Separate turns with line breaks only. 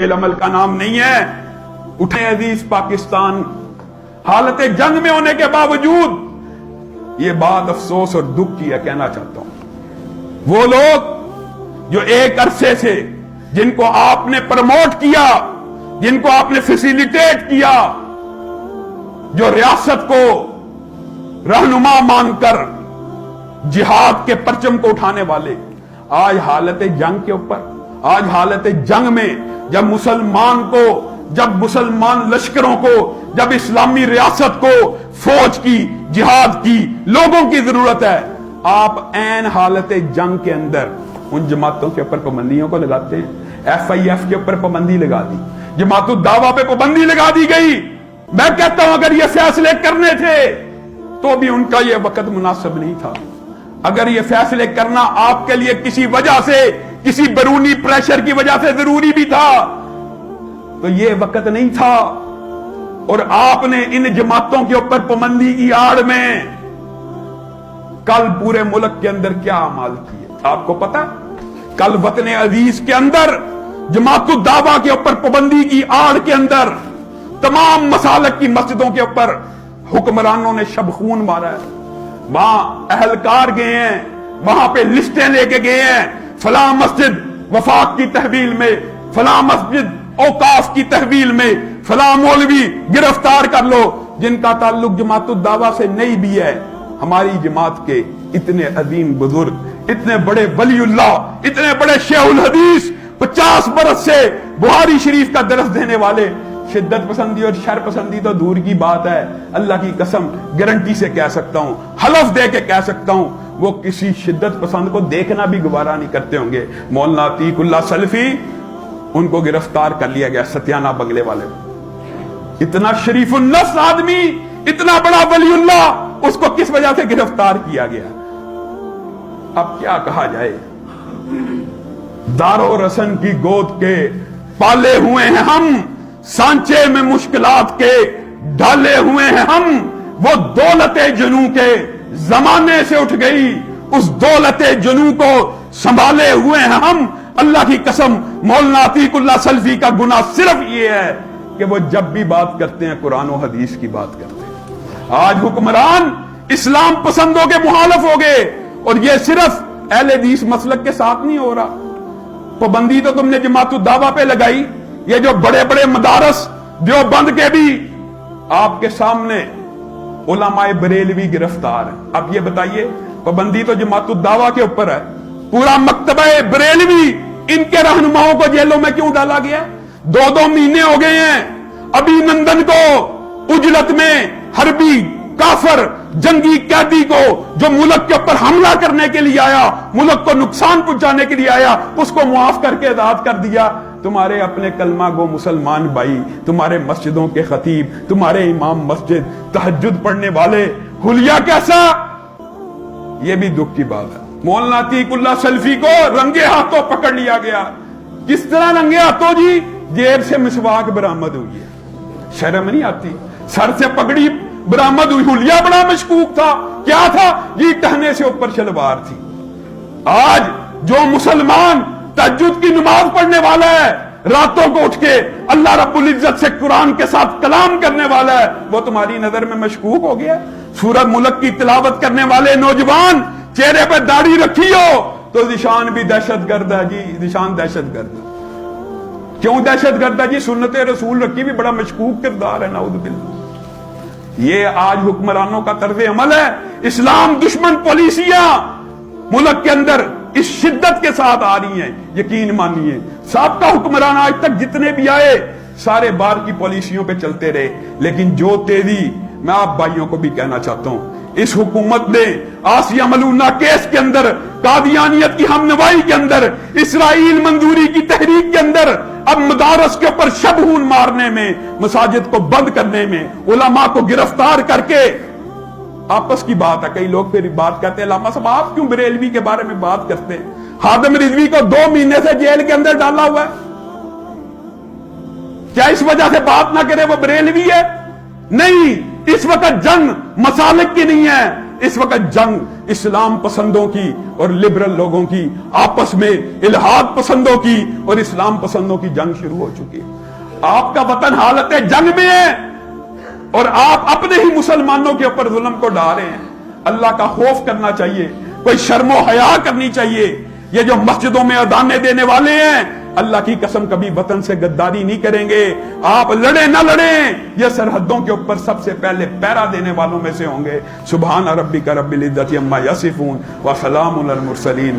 عمل کا نام نہیں ہے. اٹھے عزیز پاکستان، حالت جنگ میں ہونے کے باوجود یہ بات افسوس اور دکھ کی ہے. کہنا چاہتا ہوں وہ لوگ جو ایک عرصے سے جن کو آپ نے پروموٹ کیا، جن کو آپ نے فیسیلیٹیٹ کیا، جو ریاست کو رہنما مان کر جہاد کے پرچم کو اٹھانے والے، آج حالت جنگ کے اوپر، آج حالت جنگ میں جب مسلمان کو، جب مسلمان لشکروں کو، جب اسلامی ریاست کو فوج کی، جہاد کی، لوگوں کی ضرورت ہے، آپ عین حالت جنگ کے اندر ان جماعتوں کے اوپر پابندیوں کو لگاتے ہیں. ایف آئی ایف کے اوپر پابندی لگا دی، جماعت الدعوہ پہ پابندی لگا دی گئی. میں کہتا ہوں اگر یہ فیصلے کرنے تھے تو بھی ان کا یہ وقت مناسب نہیں تھا. اگر یہ فیصلے کرنا آپ کے لیے کسی وجہ سے، کسی بیرونی پریشر کی وجہ سے ضروری بھی تھا تو یہ وقت نہیں تھا. اور آپ نے ان جماعتوں کے اوپر پابندی کی آڑ میں کل پورے ملک کے اندر کیا اعمال کیے آپ کو پتا؟ کل وطن عزیز کے اندر جماعت الدعوہ کے اوپر پابندی کی آڑ کے اندر تمام مسالک کی مسجدوں کے اوپر حکمرانوں نے شب خون مارا ہے. وہاں اہلکار گئے ہیں، وہاں پہ لسٹیں لے کے گئے ہیں، فلاں مسجد وفاق کی تحویل میں، فلاں مسجد اوقاف کی تحویل میں فلاں مولوی گرفتار کر لو. جن کا تعلق جماعت الدعوہ سے نہیں بھی ہے، ہماری جماعت کے اتنے عظیم بزرگ، اتنے بڑے ولی اللہ، اتنے بڑے شیخ الحدیث، 50 برس سے بخاری شریف کا درس دینے والے، شدت پسندی اور شر پسندی تو دور کی بات ہے، اللہ کی قسم گارنٹی سے کہہ سکتا ہوں، حلف دے کے کہہ سکتا ہوں، وہ کسی شدت پسند کو دیکھنا بھی گوارا نہیں کرتے ہوں گے. مولانا عتیق اللہ سلفی، ان کو گرفتار کر لیا گیا ستیانہ بنگلے والے. اتنا شریف النفس آدمی، اتنا بڑا ولی اللہ، اس کو کس وجہ سے گرفتار کیا گیا؟ اب کیا کہا جائے؟ دار و رسن کی گود کے پالے ہوئے ہیں ہم، سانچے میں مشکلات کے ڈالے ہوئے ہیں ہم. وہ دولت جنوں کے زمانے سے اٹھ گئی، اس دولت جنوں کو سنبھالے ہوئے ہیں ہم. اللہ کی قسم مولانا عتیق اللہ سلفی کا گناہ صرف یہ ہے کہ وہ جب بھی بات کرتے ہیں قرآن و حدیث کی بات کرتے ہیں. آج حکمران اسلام پسندوں کے مخالف ہو گئے، اور یہ صرف اہل حدیث مسلک کے ساتھ نہیں ہو رہا. پابندی تو تم نے جماعت الدعوہ پہ لگائی، یہ جو بڑے بڑے مدارس دیوبند کے بھی آپ کے سامنے علماء بریلوی گرفتار ہیں. اب یہ بتائیے، پابندی تو جماعت الدعوہ کے اوپر ہے، پورا مکتبہ بریلوی ان کے رہنماؤں کو جیلوں میں کیوں ڈالا گیا؟ 2 مہینے ہو گئے ہیں. ابھی نندن کو اجلت میں حربی کافر جنگی قیدی کو جو ملک کے اوپر حملہ کرنے کے لیے آیا، ملک کو نقصان پہنچانے کے لیے آیا، اس کو معاف کر کے آزاد کر دیا. تمہارے اپنے کلمہ گو مسلمان بھائی، تمہارے مسجدوں کے خطیب، تمہارے امام مسجد، تہجد پڑھنے والے، حلیہ کیسا؟ یہ بھی دکھ کی بات ہے. مولانا عتیق اللہ سلفی کو رنگے ہاتھوں پکڑ لیا گیا. کس طرح رنگے ہاتھوں جی؟ جیب سے مسواک برآمد ہوئی ہے. شرم نہیں آتی؟ سر سے پگڑی برآمد ہوئی. حلیہ بڑا مشکوک تھا، کیا تھا جی؟ ٹہنے سے اوپر شلوار تھی. آج جو مسلمان تہجد کی نماز پڑھنے والا ہے، راتوں کو اٹھ کے اللہ رب العزت سے قرآن کے ساتھ کلام کرنے والا ہے، وہ تمہاری نظر میں مشکوک ہو گیا. سورہ ملک کی تلاوت کرنے والے نوجوان چہرے پہ داڑھی رکھی ہو تو ذیشان بھی دہشت گرد ہے جی، ذیشان دہشت گرد. کیوں دہشت گرد ہے جی؟ سنت رسول رکھی بھی بڑا مشکوک کردار ہے، نعوذ باللہ. یہ آج حکمرانوں کا طرز عمل ہے. اسلام دشمن پالیسیاں ملک کے اندر اس شدت کے ساتھ آ رہی ہیں، یقین مانیے. سابقہ حکمران آج تک جتنے بھی آئے سارے بار کی پالیسیوں پہ چلتے رہے، لیکن جو تیزی، میں آپ بھائیوں کو بھی کہنا چاہتا ہوں، اس حکومت نے آسیہ ملونہ کیس کے اندر، قادیانیت کی ہم نوائی کے اندر، اسرائیل منظوری کی تحریک کے اندر، اب مدارس کے اوپر شب خون مارنے میں، مساجد کو بند کرنے میں، علماء کو گرفتار کر کے، آپس کی بات ہے. کئی لوگ پھر بات کرتے ہیں علامہ صاحب آپ کیوں بریلوی کے بارے میں بات کرتے ہیں؟ خادم رضوی کو 2 مہینے سے جیل کے اندر ڈالا ہوا ہے. کیا اس وجہ سے بات نہ کرے وہ بریلوی ہے؟ نہیں، اس وقت جنگ مسالک کی نہیں ہے، اس وقت جنگ اسلام پسندوں کی اور لبرل لوگوں کی آپس میں الہاد پسندوں کی اور اسلام پسندوں کی جنگ شروع ہو چکی ہے۔ آپ کا وطن حالت جنگ میں ہے اور آپ اپنے ہی مسلمانوں کے اوپر ظلم کو ڈھا رہے ہیں۔ اللہ کا خوف کرنا چاہیے، کوئی شرم و حیا کرنی چاہیے۔ یہ جو مسجدوں میں اذانیں دینے والے ہیں، اللہ کی قسم کبھی وطن سے غداری نہیں کریں گے۔ آپ لڑیں نہ لڑیں، یہ سرحدوں کے اوپر سب سے پہلے پہرا دینے والوں میں سے ہوں گے۔ سبحان ربک رب العزت عما یصفون وسلام علی المرسلین۔